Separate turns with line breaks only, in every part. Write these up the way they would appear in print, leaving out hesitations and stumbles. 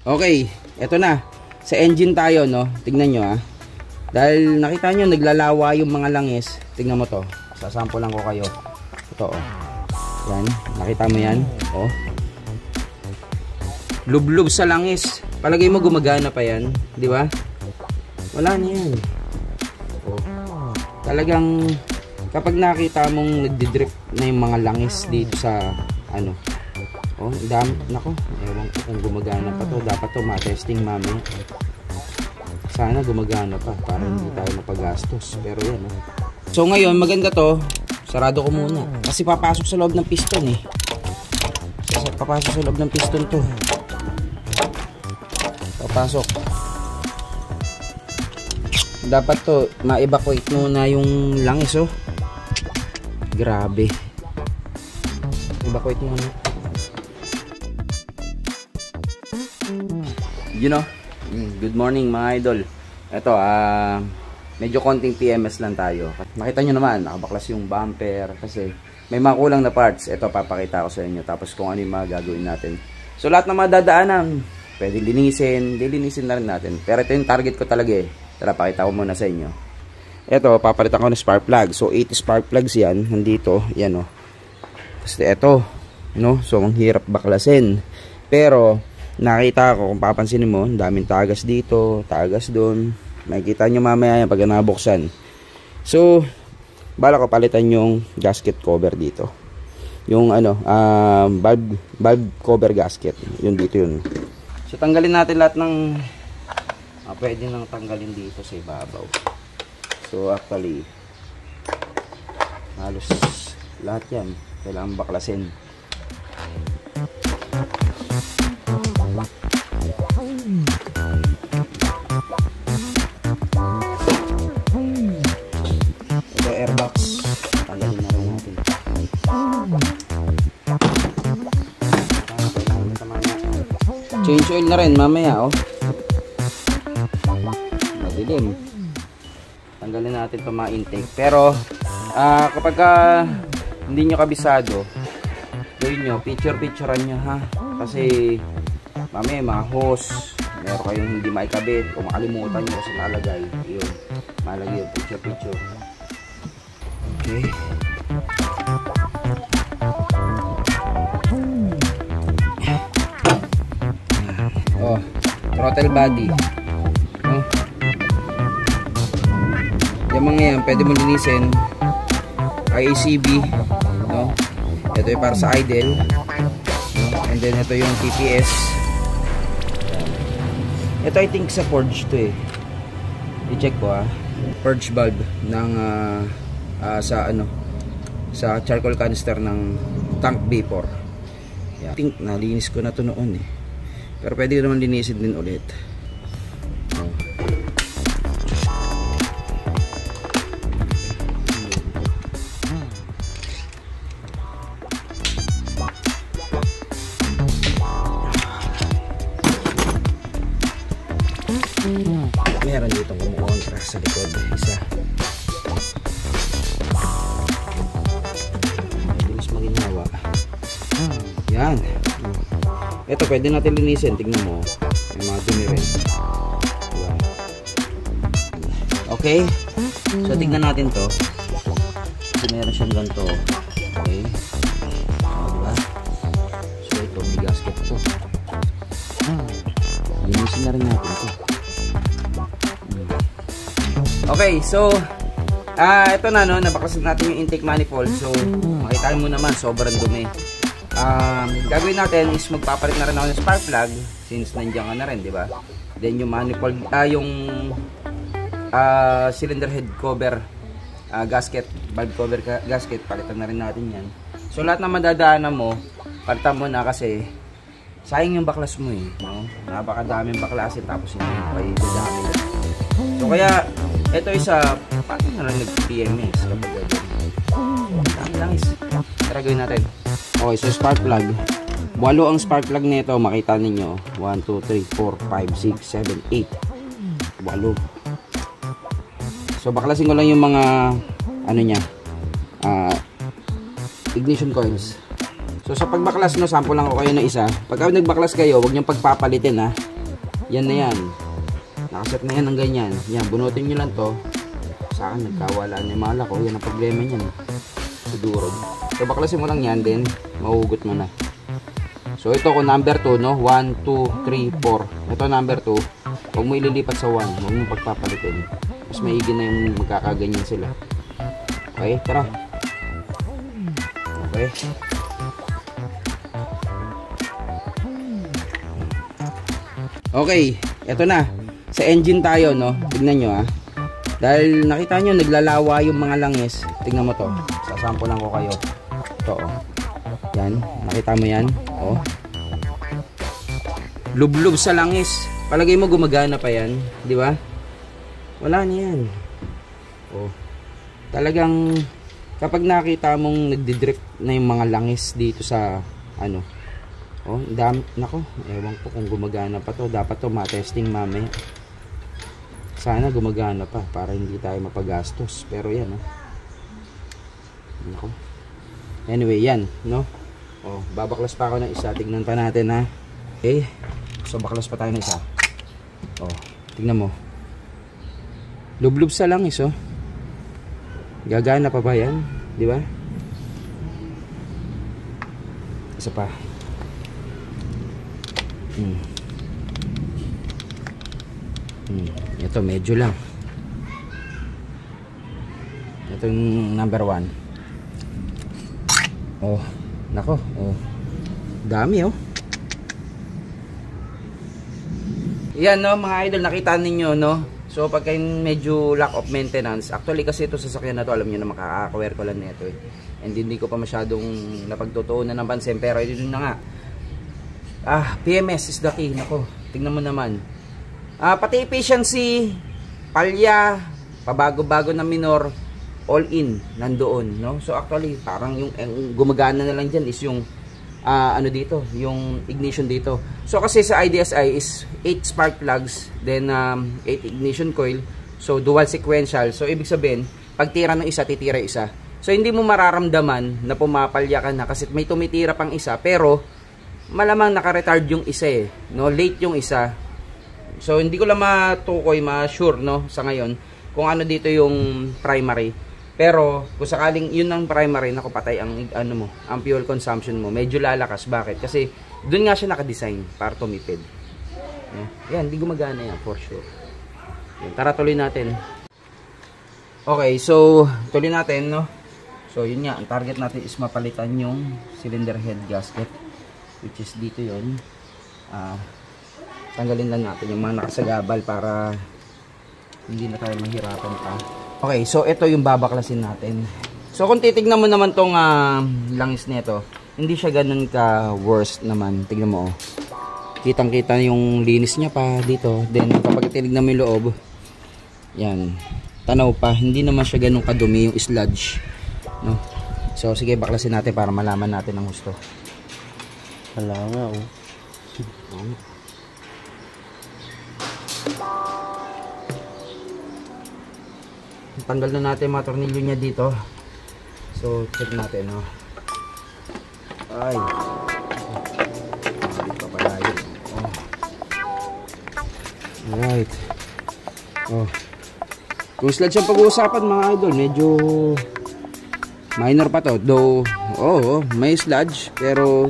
Okay, eto na. Sa engine tayo, no? Tignan nyo, ha. Dahil nakita nyo, naglalawa yung mga langis. Tignan mo to. Sasample lang ko kayo. Ito, oh. Yan. Nakita mo yan? Oh. Lublub sa langis. Palagay mo gumagana pa yan. Di ba? Wala na yan. Oh. Talagang kapag nakita mong nagdidrip na yung mga langis dito sa ano. Oh, dami. Nako. Ewan ko kung gumagana pa to. Dapat to ma-testing mami. Sana gumagana pa para hindi tayo mapagastos. Pero yan. Oh. So ngayon maganda to. Sarado ko muna. Kasi papasok sa loob ng piston eh. Papasok sa loob ng piston to. Papasok. Dapat to ma-evacuate muna yung langis oh. Grabe. Evacuate muna. You know, good morning mga idol. Ito medyo konting PMS lang tayo. Nakita nyo naman, nakabaklas yung bumper kasi may mga kulang na parts. Ito papakita ko sa inyo. Tapos kung ano yung mga gagawin natin. So lahat ng madadaanan, pwede linisin. Dilinisin na rin natin. Pero ito yung target ko talaga eh. Tara, pakita ko muna sa inyo. Ito, papalitan ko ng spark plug. So 8 spark plugs yan. Nandito, yan o. Kasi ito, no? So ang hirap baklasin. Pero nakita ko, kung papansinin mo, daming tagas dito, tagas doon. Makikita nyo mamaya yan pag nabuksan. So, bala ko palitan yung gasket cover dito. Yung ano, valve cover gasket. Yun dito yun. So, tanggalin natin lahat ng pwede nang tanggalin dito sa ibabaw. So, actually, halos lahat yan. Kailangan baklasin. Ito airbox, tanggalin na rin natin. Change oil na rin mamaya oh. Madilim. Tanggalin natin ito mga intake. Pero kapag hindi nyo kabisado, gawin nyo, picture-picturean nyo ha. Kasi mamaya mga hose, meron kayong hindi maikabit o makalimutan nyo kasi nalagay. Yun, malagay yung picture-picture. Okay. Oh, throttle body. Oh. Yung mga yan, pwede mo linisin. IACB, no? Ito yung para sa idle. And then ito yung TPS. Ito I think sa purge to eh. I-check ko purge valve ng sa ano, sa charcoal canister ng tank vapor. Yeah. I think nalinis ko na to noon eh. Pero pwede naman linisin din ulit. Meron ditong kumukontra sa likod. Isa. Bilis maginawa. Yan. Ito pwede natin linisin. Tignan mo. May mga dumi rin. Okay. So tignan natin to. Kasi meron siyang ganito. Okay. Diba? So ito may gasket po. Linisin na rin natin to. Okay, so ito na no, nabaklasin natin yung intake manifold. So, makita mo naman sobrang dumi. Gagawin natin is magpapalit na rin ako ng spark plug since nandiyan ka na rin, di ba? Then yung manifold, yung cylinder head cover gasket, valve cover gasket, palitan na rin natin yan. So, lahat na madadaanan mo, palitan mo na kasi sayang yung baklas mo eh, no? Napakadaming baklasin tapos hindi pa idadami. So, kaya ito isa, paano na lang nag-PMS kapag gagawin? Langis. Tara gawin natin. Okay, so spark plug. 8 ang spark plug nito, makita ninyo. 1, 2, 3, 4, 5, 6, 7, 8. 8. So baklasin ko lang yung mga ano niya, ignition coils. So sa pagbaklas no, sample lang ko kayo ng isa. Pagka nagbaklas kayo, huwag niyong pagpapalitin ha. Yan na yan. Nakaset na yan ng ganyan. Yan, bunutin nyo lang to. Sa akin, nagkawala na yung mala ko. Yan ang problema niyan. Sudurog. So, baklasin mo lang yan, then mahugot mo na. So, ito ko number 2, no? 1, 2, 3, 4. Ito number 2. Huwag mo ililipat sa 1. Huwag mo pagpapalitin. Mas maigi na yung magkakaganyan sila. Okay, tara. Okay. Okay, ito na. Sa engine tayo, no? Tignan nyo, ha. Dahil nakita nyo, naglalawa yung mga langis. Tignan mo to. Sasampulan ko kayo. Ito, oh. Yan. Nakita mo yan? Oh. Lublub sa langis. Palagay mo gumagana pa yan. Di ba? Wala na yan. Oh. Talagang kapag nakita mong nagdidrift na yung mga langis dito sa ano. Oh, dami. Nako, ewan ko kung gumagana pa to. Dapat to matesting mamaya. Sana gumagana pa para hindi tayo mapagastos. Pero yan, oh. Nako. Anyway, yan, no? Oh, babaklas pa ako ng isa. Tignan pa natin, ha. Okay. So, baklas pa tayo ng isa. Oh, tignan mo. Lublub sa langis, oh. Gagana pa ba yan? Di ba? Isa pa. Ito medyo lang. Ito yung number 1. Oh, nako. Oh. Dami, oh. Yan, no, mga idol, nakita ninyo, no? So, pagka medyo lack of maintenance, actually kasi ito sasakyan na to, alam niyo na makaka-aware ko lang nito, eh. And hindi ko pa masyadong napagtutuunan ng pansin, pero ito na nga. PMS is the key. Nako, tingnan mo naman. Pati efficiency, palya, pabago-bago na minor, all in, nandoon, no? So, actually, parang yung gumagana na lang dyan is yung ano dito, yung ignition dito. So kasi sa IDSI is 8 spark plugs, then 8 ignition coil. So dual sequential. So ibig sabihin, pag tira ng isa, titira isa. So hindi mo mararamdaman na pumapalya ka na kasi may tumitira pang isa, pero malamang naka-retard yung isa, eh, no? Late yung isa. So hindi ko lang matukoy, ma-sure, no, sa ngayon kung ano dito yung primary. Pero kung sakaling yun ang primary, naku, patay ang ano mo, ang fuel consumption mo. Medyo lalakas. Bakit? Kasi doon nga siya naka-design para tumipid. Yan, hindi gumagana yan for sure. Yan, tara, tuloy natin. Okay, so tuloy natin, no. So yun nga, ang target natin is mapalitan yung cylinder head gasket, which is dito yun. Tanggalin lang natin yung mga nakasagabal para hindi na tayo mahirapan pa. Okay, so ito yung babaklasin natin. So kung titignan mo naman tong langis nito, hindi siya ganun ka worst naman. Tignan mo, oh. Kitang-kita yung linis niya pa dito. Then kapag tinignan mo yung loob, yan, tanaw pa. Hindi naman siya ganun kadumi yung sludge, no? So sige, baklasin natin para malaman natin ang gusto. Wala nga, oh. Tanggal na natin mga tornilyo niya dito. So check natin, no. Ay, pa pala yun. Oh. Alright. Oh. Kung sludge ang pag-uusapan, mga idol, medyo minor pa to. Though, may sludge, pero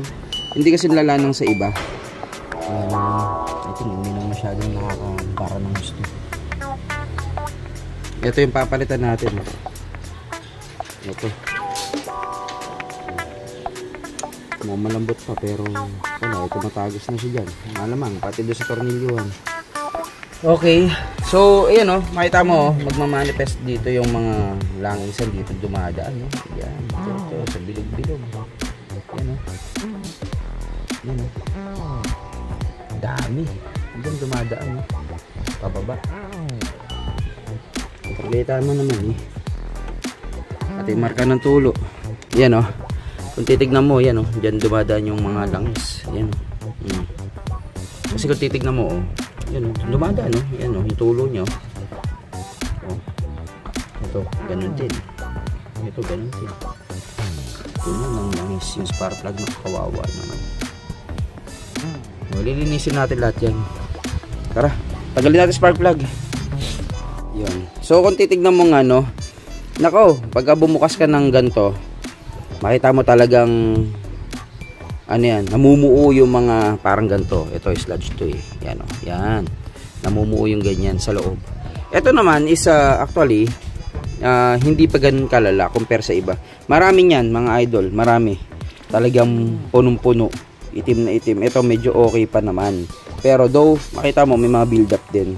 hindi kasi lalanang sa iba. I think hindi na masyadong nakakabara ng gusto. Ito yung papalitan natin. Ito. Malambot pa, pero wala, ito matagos na siya dyan. Malamang, pati doon sa tornilyuhan. Okay. So, ayan, oh, makita mo, magmamanifest dito yung mga langisan dito dumadaan, no? Yan. Ito, sa bilog-bilog. Yan, oh. Yan, oh. Dami. Hanggang dumadaan, no? Pababa. Pagkita mo naman, eh. At yung marka ng tulo. Yan, oh. Kung titignan mo, yan, oh. Diyan dumadaan yung mga langis. Yan, oh. Kasi kung titignan mo, oh. Yan, oh. Dumadaan, oh. Yan, oh. Yung tulo niya, oh. Ito, ganun din. Ito, ganun din. Ito ng langis. Yung spark plug na kawawa naman. So, lilinisin natin lahat yan. Tara, tagalin natin spark plug. Yun. So kung titignan mo nga no, nako, pagka bumukas ka ng ganto, makita mo talagang ano yan, namumuo yung mga parang ganto. Ito is sludge to eh. Yan o, yan. Namumuo yung ganyan sa loob. Ito naman is actually hindi pa ganun kalala compare sa iba. Marami yan mga idol, marami. Talagang punong-puno, itim na itim. Ito medyo okay pa naman. Pero though, makita mo may mga build up din.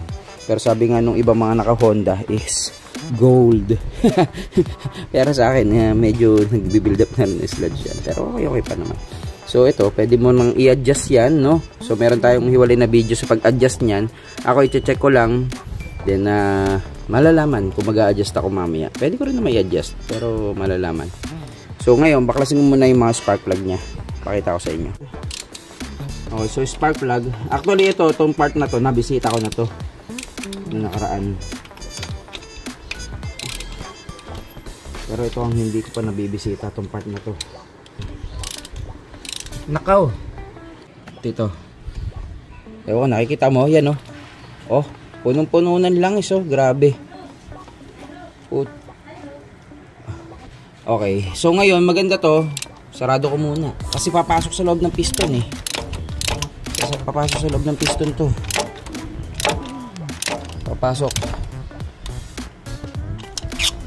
Pero sabi nga nung iba mga naka Honda is gold. Pero sa akin, medyo nagbi-build up na rin sludge yan. Pero okay pa naman. So ito, pwede mo nang i-adjust yan, no? So meron tayong hiwalay na video sa pag-adjust niyan. Ako i-check ko lang. Then malalaman kung mag-a-adjust ako mamaya. Pwede ko rin na may adjust, pero malalaman. So ngayon, baklasin mo muna yung mga spark plug niya. Pakita ko sa inyo. Okay, so spark plug. Actually ito, itong part na to, nabisita ko na to. Noong nakaraan. Pero ito ang hindi ko pa nabibisita, itong part na to. Nakaw. Dito. Ewan ko, nakikita mo, yan oh. Oh, punong-puno ng langis oh, grabe. Okay, so ngayon maganda to, sarado ko muna kasi papasok sa loob ng piston eh. Kasi papasok sa loob ng piston to. Papasok.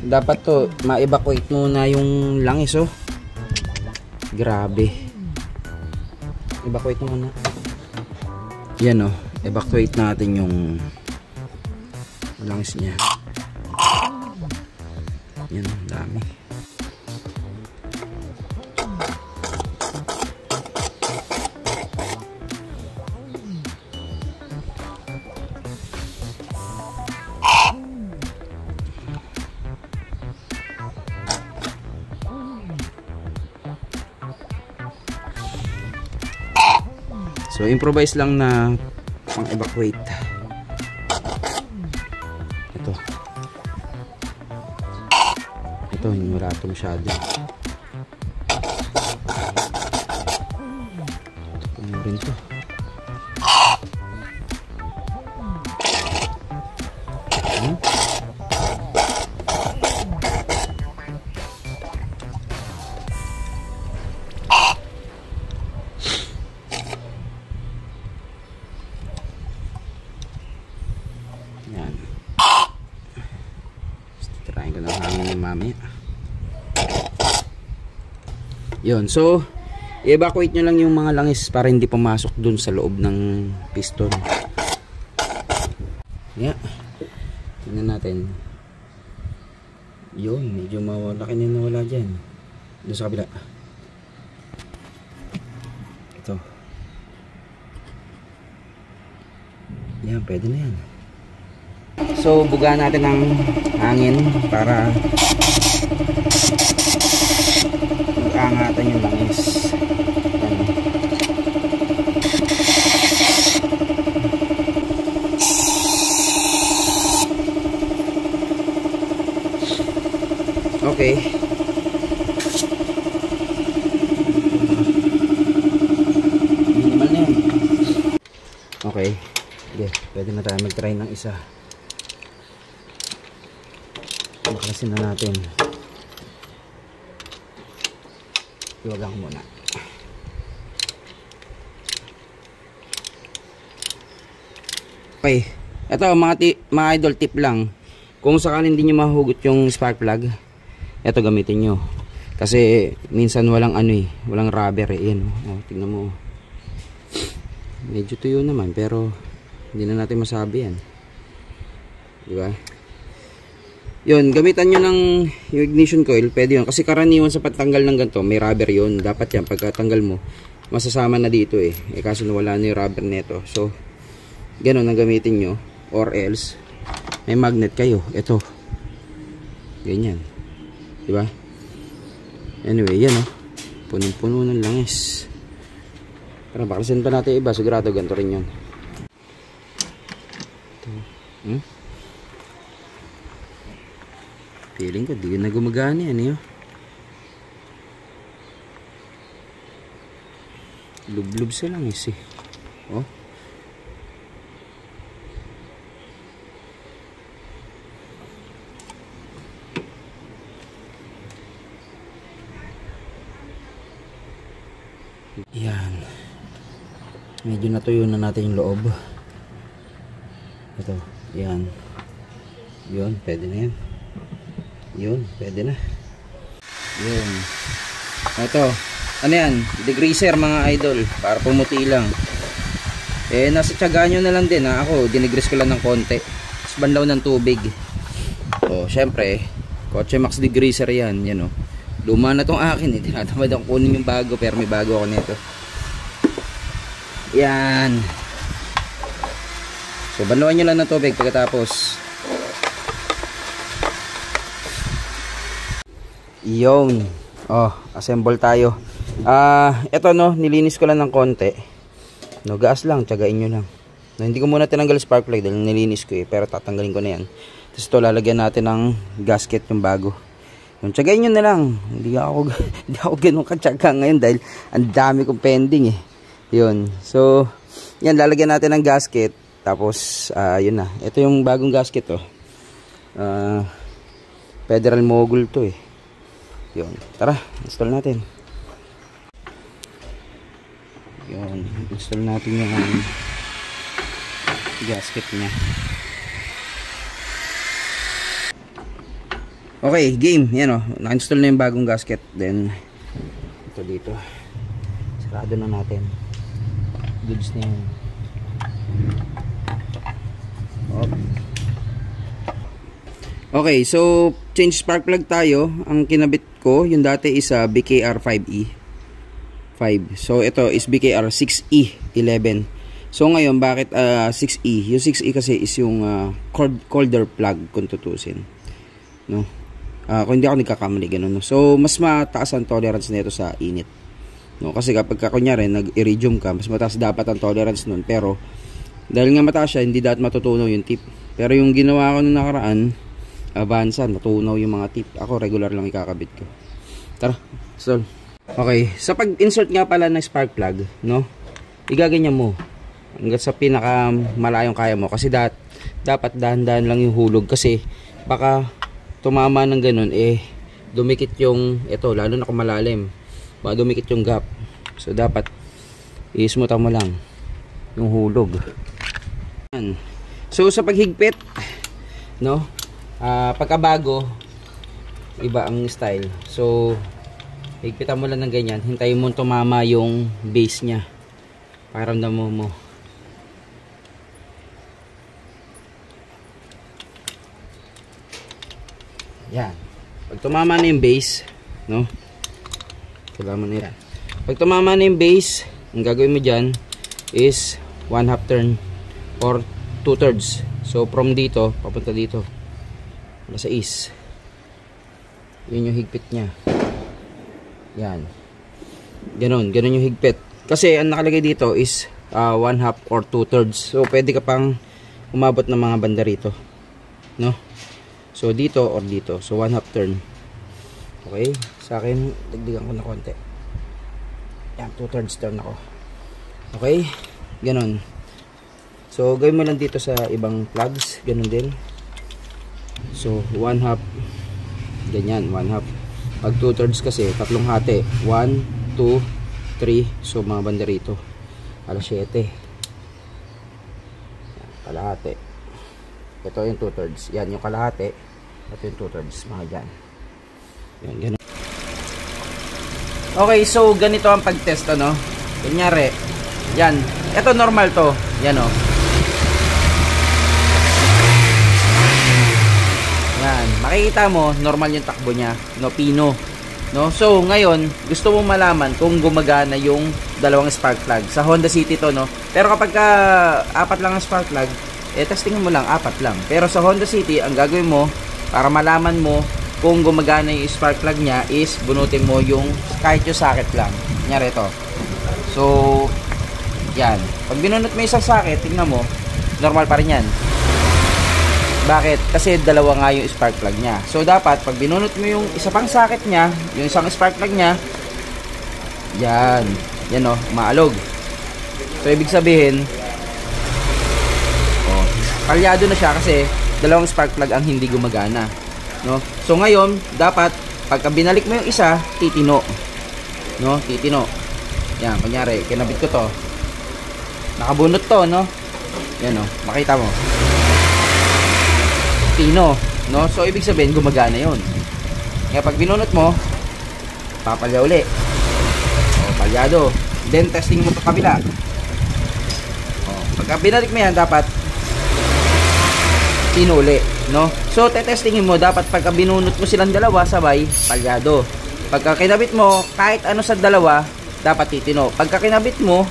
Dapat to ma-evacuate muna yung langis oh. Grabe. Evacuate muna. Yan oh, evacuate natin yung langis niya. Yan, dami. So improvise lang na pang-evacuate. Ito. Ito, hindi wala ito masyado. Ito rin to. Yan. Tirahin ko na hangin yung mamaya. Yun, so i-evacuate nyo lang yung mga langis para hindi pumasok dun sa loob ng piston. Yeah. Tingnan natin. Yun, medyo malaki na nawala dyan. Doon sa kabila. Ito. Yan, pwede na yan. So, bugaan natin ng hangin para angatan yung langis. Yan. Okay. Minimal na yan. Okay. Okay, pwede na tayo mag-try ng isa. Baklasin na natin. Iwagan ko muna. Okay. Ito mga idol, tip lang. Kung sakaling hindi nyo mahugot yung spark plug, ito gamitin nyo. Kasi minsan walang walang rubber eh. Yan, oh, tingnan mo. Medyo tuyo naman pero hindi na natin masabi yan. Diba? Yun, gamitan nyo ng yung ignition coil, pwede yun. Kasi karaniwan sa pagtanggal ng ganito, may rubber yun. Dapat yan, pagkatanggal mo, masasama na dito eh. Kaso nawala na yung rubber neto. So, ganun ang gamitin nyo. Or else, may magnet kayo. Ito. Ganyan. Diba? Anyway, yan oh. Punong-puno ng langis. Pero baklasin pa natin iba. Sigurado ganito rin yun. Feeling ko di na gumagana yan eh. Lub-lub sa langis eh. Oh. Yan. Medyo natuyo na natin yung loob. Ito. Yan. Yun. Pwede na yan. Yun. Pwede na. Yun. Ito. Ano yan? Degreaser mga idol. Para pumuti lang. Eh, nasa tiyaga nyo na lang din ha. Ako, dinigrease ko lang ng konti. Tapos banlaw ng tubig. O, syempre, Kotse Max degreaser yan. Yan o. Luma na tong akin eh. Tinatamad ako kunin yung bago. Pero may bago ako nito. Yan. So, banlawan nyo lang ng tubig pagkatapos. Yun. Oh, assemble tayo. Ito no, nilinis ko lang ng konti. No, gas lang, tiyagain nyo lang. No, hindi ko muna tinanggal spark plug dahil nilinis ko eh. Pero tatanggalin ko na yan. Tapos ito, lalagyan natin ng gasket yung bago. Yung tiyagain nyo na lang. Hindi ako ganun katyaga ngayon dahil ang dami kong pending eh. Yun. So, yan, lalagyan natin ng gasket. Tapos, yun na. Ito yung bagong gasket oh. Federal Mogul to eh. Yun. Tara, install natin. Yun, install natin yung gasket niya. Okay, game. Yan o, na-install na yung bagong gasket. Then, ito dito. Sarado na natin. Goods na yan. Okay, so change spark plug tayo. Ang kinabit ko, yung dati is BKR 5E. So ito is BKR 6E11. So ngayon bakit 6E? Yung 6E kasi is yung colder plug kung tutusin. No? Kung hindi ako nagkakamali ganun. No? So mas mataas ang tolerance nito sa init. No? Kasi kapag kunyari nag-iridium ka, mas mataas dapat ang tolerance nun. Pero dahil nga mataas siya, hindi dapat matutunaw yung tip. Pero yung ginawa ko nung nakaraan, Avanza, natunaw yung mga tip. Ako regular lang ikakabit ko. Tara, install. Okay, sa pag-insert nga pala ng spark plug, no? Igaganyan mo hanggang sa pinaka malayong kaya mo kasi dapat dahan-dahan lang yung hulog kasi baka tumama ng ganun eh dumikit yung ito lalo na kung malalim. Baka dumikit yung gap. So dapat i-smoothan mo lang yung hulog. Yan. So sa paghigpit, no? Pagkabago iba ang style. So higpitan mo lang ng ganyan. Hintayin mo tumama yung base nya. Pakiramdam mo. Yan. Pag tumama na yung base, no? Kailangan mo na yan. Pag tumama na yung base, ang gagawin mo dyan is 1/2 turn or 2/3. So from dito, papunta dito. Wala sa is. Yun yung higpit nya. Yan. Ganon yung higpit. Kasi ang nakalagay dito is 1/2 or 2/3. So pwede ka pang umabot ng mga banda rito. No? So dito or dito. So 1/2 turn. Okay? Sa akin, dagdagan ko na konti. Yan, 2/3 turn ako. Okay? Ganon. So gawin mo lang dito sa ibang plugs. Ganon din. So 1/2. Ganyan, 1/2. Pag 2/3 kasi, tatlong hati. 1, 2, 3. So, mga banda rito. Alas 7. Kalahati. Ito yung 2/3. Yan yung kalahati. Ito yung 2/3. Mga dyan. Yan, ganun. Okay, so ganito ang pag-test, ano? Kunyari, yan. Ito normal to. Yan, o. Yan, makikita mo normal yung takbo niya, no, pino, no. So ngayon gusto mo malaman kung gumagana yung dalawang spark plug sa Honda City to, no. Pero kapag apat lang ang spark plug, testingin mo lang apat lang. Pero sa Honda City ang gagawin mo para malaman mo kung gumagana yung spark plug niya is bunutin mo yung kahit yung socket lang. Kunyari ito. So yan, pag binunot mo isang socket, tingnan mo normal pa rin yan. Bakit? Kasi dalawa nga yung spark plug niya. So dapat pag binunot mo yung isa pang socket niya, yung isang spark plug niya, yan o, maalog. So ibig sabihin, palyado na siya kasi dalawang spark plug ang hindi gumagana, no? So ngayon, dapat pagka binalik mo yung isa, titino, no? Titino. Yan, kunyari, kinabit ko to. Nakabunot to, no? Yan, no? Makita mo. Tino, no? So, ibig sabihin, gumagana yun. Kaya pag binunot mo, papalya uli. O, palyado. Then, testing mo ito kabila. O, pagka binalik mo yan, dapat tino uli, no? So, tetestingin mo, dapat pagka binunot mo silang dalawa, sabay, palyado. Pagka kinabit mo, kahit ano sa dalawa, dapat titino. Pagka kinabit mo,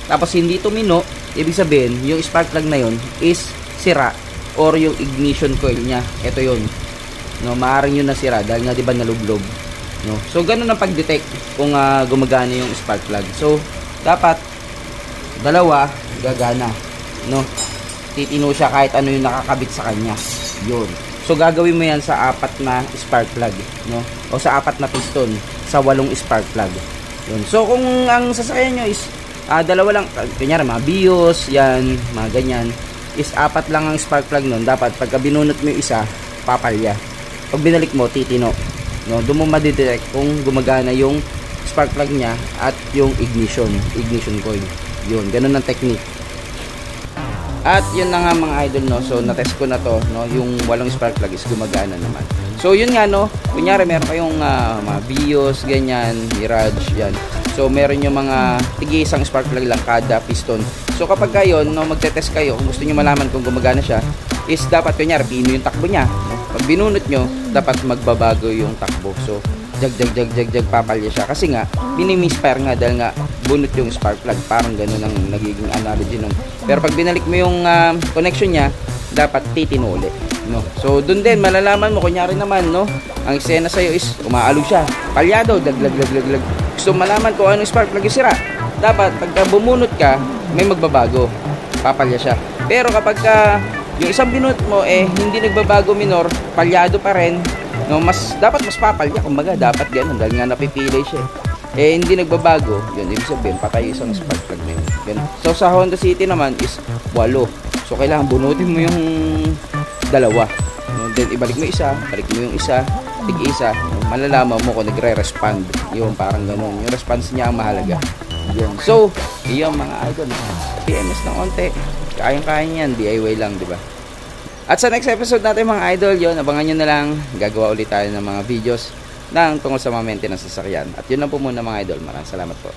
tapos hindi tumino, ibig sabihin, yung spark plug na yun is sira or yung ignition coil niya. Ito yun. No, maaaring yun nasira dahil nga 'di ba nalublob, no? So ganun ang pag-detect kung gumagana yung spark plug. So dapat dalawa gagana, no? Titino siya kahit ano yung nakakabit sa kanya. Yun. So gagawin mo yan sa 4 na spark plug, no? O sa 4 na piston sa 8 spark plug. Yun. So kung ang sasakyan nyo is dalawa lang, kunyari mga BIOS, yan, mga ganyan, is 4 lang ang spark plug nun. Dapat pagka binunot mo yung isa, papalya. Pag binalik mo, titino, no? Doon mo madidetect kung gumagana yung spark plug niya at yung ignition coil. Yun, ganun ang technique. At yun na nga mga idol, no? So na-test ko na to, no? Yung 8 spark plug is gumagana naman. So yun nga, no? Kunyari meron kayong mga BIOS, ganyan, Mirage, yan. So meron yung mga tig-isang spark plug lang kada piston. So kapag kayo, no, magte-test kayo, kung gusto niyo malaman kung gumagana siya, is dapat kunyari pino yung takbo niya, no? Pag binunot nyo, dapat magbabago yung takbo. So jag papalya siya kasi nga minimispire nga dahil nga bunot yung spark plug, parang gano'n ang nagiging analogy nun. Pero pag binalik mo yung connection niya, dapat titino ulit, no? So dun din malalaman mo, kunyari naman, no, ang eksena sa'yo is umaalog siya, palyado, daglag. Gusto malaman kung anong spark plug yung sira, dapat pagka bumunot ka, may magbabago, papalya siya. Pero kapag yung isang binunot mo hindi nagbabago minor, palyado pa rin, no, dapat mas papalya, kumbaga dapat ganun dahil nga napipilay siya. Hindi nagbabago, yun, ibig sabihin patay isang spark plug na yun. Ganun. So sa Honda City naman is 8. So kailangan bunutin mo yung dalawa, no? Then ibalik mo isa, balik mo yung isa, tig-isa, no? Malalaman mo kung nagre-respond. Yung parang ganun, yung response niya ang mahalaga. Yun. So iyon mga idol, PMS ng onte, kayang-kaya yan, DIY lang, di ba? At sa next episode natin mga idol, yun, abangan nyo na lang. Gagawa ulit tayo ng mga videos tungkol sa mga maintenance sa sasakyan. At yun lang po muna mga idol. Maraming salamat po.